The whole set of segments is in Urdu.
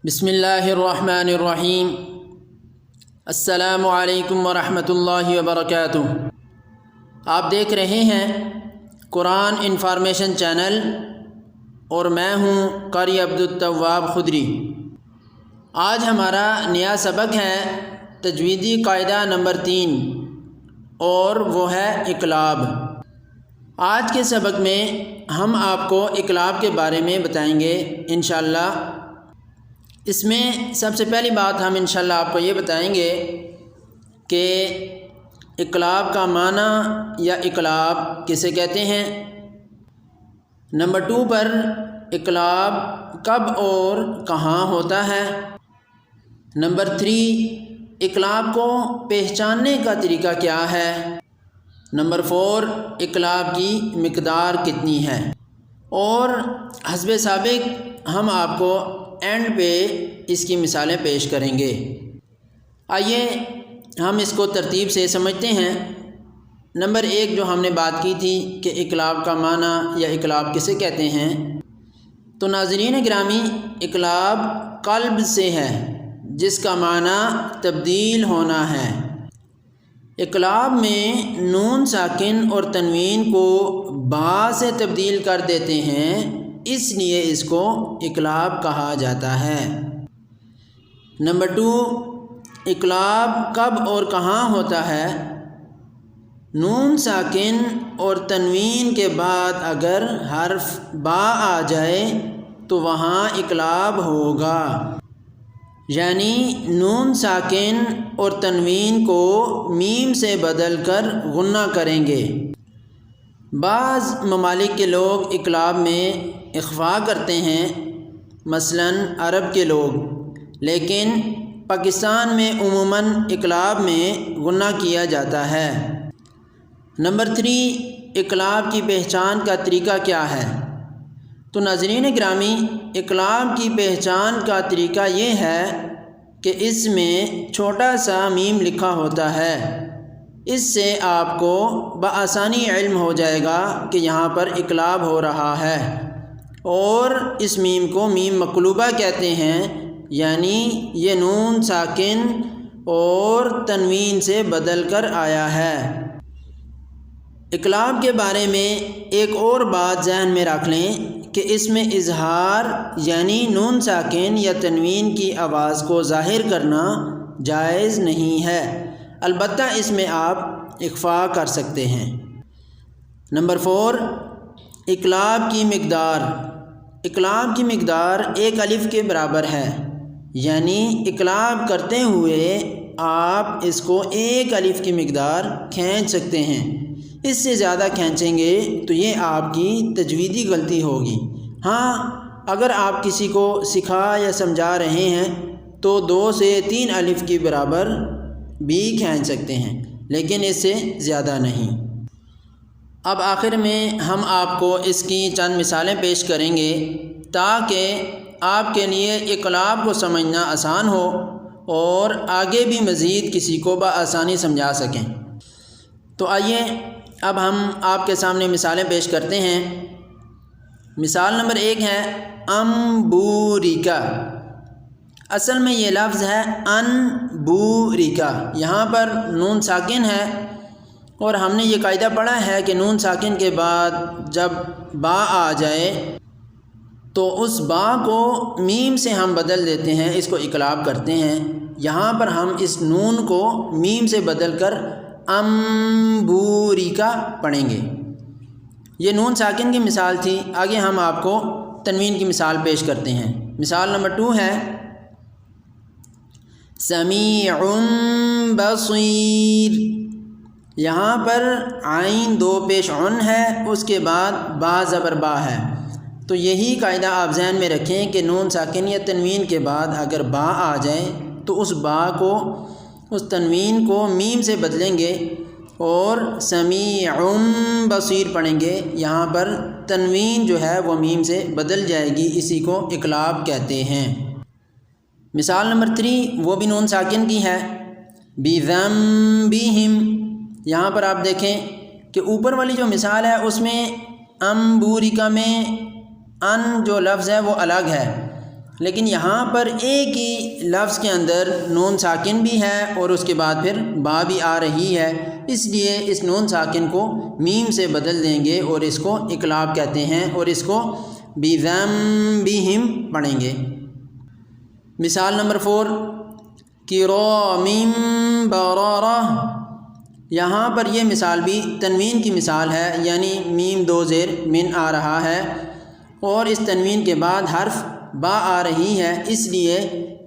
بسم اللہ الرحمن الرحیم۔ السلام علیکم ورحمۃ اللہ وبرکاتہ۔ آپ دیکھ رہے ہیں قرآن انفارمیشن چینل اور میں ہوں قاری عبدالتواب خدری۔ آج ہمارا نیا سبق ہے تجویدی قاعدہ نمبر 3 اور وہ ہے اقلاب۔ آج کے سبق میں ہم آپ کو اقلاب کے بارے میں بتائیں گے انشاءاللہ۔ اس میں سب سے پہلی بات ہم انشاءاللہ آپ کو یہ بتائیں گے کہ اقلاب کا معنی یا اقلاب کسے کہتے ہیں۔ نمبر 2 پر اقلاب کب اور کہاں ہوتا ہے۔ نمبر 3 اقلاب کو پہچاننے کا طریقہ کیا ہے۔ نمبر 4 اقلاب کی مقدار کتنی ہے۔ اور حسب سابق ہم آپ کو اینڈ پہ اس کی مثالیں پیش کریں گے۔ آئیے ہم اس کو ترتیب سے سمجھتے ہیں۔ نمبر 1 جو ہم نے بات کی تھی کہ اقلاب کا معنی یا اقلاب کسے کہتے ہیں، تو ناظرین گرامی اقلاب قلب سے ہے جس کا معنی تبدیل ہونا ہے۔ اقلاب میں نون ساکن اور تنوین کو با سے تبدیل کر دیتے ہیں، اس لیے اس کو اقلاب کہا جاتا ہے۔ نمبر 2 اقلاب کب اور کہاں ہوتا ہے۔ نون ساکن اور تنوین کے بعد اگر حرف با آ جائے تو وہاں اقلاب ہوگا، یعنی نون ساکن اور تنوین کو میم سے بدل کر غنہ کریں گے۔ بعض ممالک کے لوگ اقلاب میں اخفا کرتے ہیں، مثلاً عرب کے لوگ، لیکن پاکستان میں عموماً اقلاب میں غنہ کیا جاتا ہے۔ نمبر 3 اقلاب کی پہچان کا طریقہ کیا ہے۔ تو ناظرین گرامی اقلاب کی پہچان کا طریقہ یہ ہے کہ اس میں چھوٹا سا میم لکھا ہوتا ہے۔ اس سے آپ کو بآسانی علم ہو جائے گا کہ یہاں پر اقلاب ہو رہا ہے، اور اس میم کو میم مقلوبہ کہتے ہیں، یعنی یہ نون ساکن اور تنوین سے بدل کر آیا ہے۔ اقلاب کے بارے میں ایک اور بات ذہن میں رکھ لیں کہ اس میں اظہار یعنی نون ساکن یا تنوین کی آواز کو ظاہر کرنا جائز نہیں ہے، البتہ اس میں آپ اخفا کر سکتے ہیں۔ نمبر 4 اقلاب کی مقدار۔ اقلاب کی مقدار 1 الف کے برابر ہے، یعنی اقلاب کرتے ہوئے آپ اس کو 1 الف کی مقدار کھینچ سکتے ہیں۔ اس سے زیادہ کھینچیں گے تو یہ آپ کی تجویدی غلطی ہوگی۔ ہاں اگر آپ کسی کو سکھا یا سمجھا رہے ہیں تو 2 سے 3 الف کی برابر بھی کھینچ سکتے ہیں، لیکن اس سے زیادہ نہیں۔ اب آخر میں ہم آپ کو اس کی چند مثالیں پیش کریں گے تاکہ آپ کے لیے اقلاب کو سمجھنا آسان ہو اور آگے بھی مزید کسی کو بآسانی سمجھا سکیں۔ تو آئیے اب ہم آپ کے سامنے مثالیں پیش کرتے ہیں۔ مثال نمبر 1 ہے انبوریکا۔ اصل میں یہ لفظ ہے انبوریکا، یہاں پر نون ساکن ہے، اور ہم نے یہ قاعدہ پڑھا ہے کہ نون ساکن کے بعد جب با آ جائے تو اس با کو میم سے ہم بدل دیتے ہیں، اس کو اقلاب کرتے ہیں۔ یہاں پر ہم اس نون کو میم سے بدل کر انبوریکا پڑھیں گے۔ یہ نون ساکن کی مثال تھی۔ آگے ہم آپ کو تنوین کی مثال پیش کرتے ہیں۔ مثال نمبر 2 ہے سمیع بصیر۔ یہاں پر عین 2 پیش عن ہے، اس کے بعد با زبر با ہے، تو یہی قاعدہ آپ ذہن میں رکھیں کہ نون ساکن یا تنوین کے بعد اگر با آ جائے تو اس با کو، اس تنوین کو میم سے بدلیں گے اور سمیع بصیر پڑھیں گے۔ یہاں پر تنوین جو ہے وہ میم سے بدل جائے گی، اسی کو اقلاب کہتے ہیں۔ مثال نمبر 3 وہ بھی نون ساکن کی ہے بذنبہم۔ یہاں پر آپ دیکھیں کہ اوپر والی جو مثال ہے اس میں انبوریکا میں ان جو لفظ ہے وہ الگ ہے، لیکن یہاں پر ایک ہی لفظ کے اندر نون ساکن بھی ہے اور اس کے بعد پھر با بھی آ رہی ہے، اس لیے اس نون ساکن کو میم سے بدل دیں گے اور اس کو اقلاب کہتے ہیں اور اس کو بِذَنبِهِمْ پڑھیں گے۔ مثال نمبر 4 کِرَامٍ بَرَرَةٍ، یہاں پر یہ مثال بھی تنوین کی مثال ہے، یعنی میم 2 زیر من آ رہا ہے اور اس تنوین کے بعد حرف با آ رہی ہے، اس لیے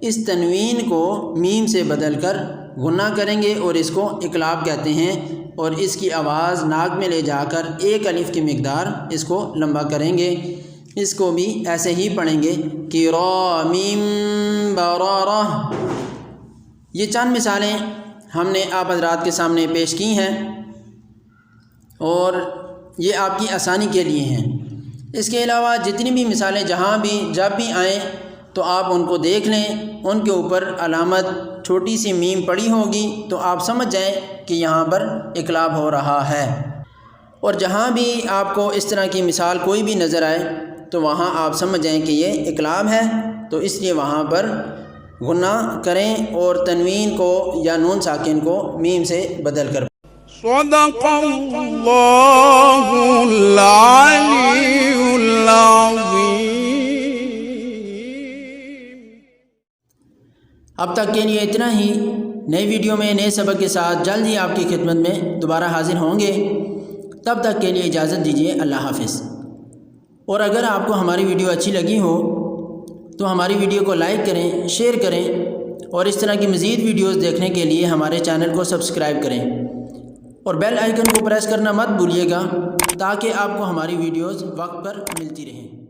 اس تنوین کو میم سے بدل کر غنہ کریں گے اور اس کو اقلاب کہتے ہیں، اور اس کی آواز ناک میں لے جا کر ایک الف کی مقدار اس کو لمبا کریں گے۔ اس کو بھی ایسے ہی پڑھیں گے کِرَامٍ بَرَرَةٍ۔ یہ چند مثالیں ہم نے آپ حضرات کے سامنے پیش کی ہیں اور یہ آپ کی آسانی کے لیے ہیں۔ اس کے علاوہ جتنی بھی مثالیں جہاں بھی جب بھی آئیں تو آپ ان کو دیکھ لیں، ان کے اوپر علامت چھوٹی سی میم پڑی ہوگی تو آپ سمجھ جائیں کہ یہاں پر اقلاب ہو رہا ہے، اور جہاں بھی آپ کو اس طرح کی مثال کوئی بھی نظر آئے تو وہاں آپ سمجھ جائیں کہ یہ اقلاب ہے، تو اس لیے وہاں پر غنہ کریں اور تنوین کو یا نون ساکن کو میم سے بدل کر۔ صدق اللہ العلی العظیم۔ اب تک کے لیے اتنا ہی، نئی ویڈیو میں نئے سبق کے ساتھ جلد ہی آپ کی خدمت میں دوبارہ حاضر ہوں گے، تب تک کے لیے اجازت دیجیے، اللہ حافظ۔ اور اگر آپ کو ہماری ویڈیو اچھی لگی ہو تو ہماری ویڈیو کو لائک کریں، شیئر کریں، اور اس طرح کی مزید ویڈیوز دیکھنے کے لیے ہمارے چینل کو سبسکرائب کریں اور بیل آئیکن کو پریس کرنا مت بھولیے گا تاکہ آپ کو ہماری ویڈیوز وقت پر ملتی رہیں۔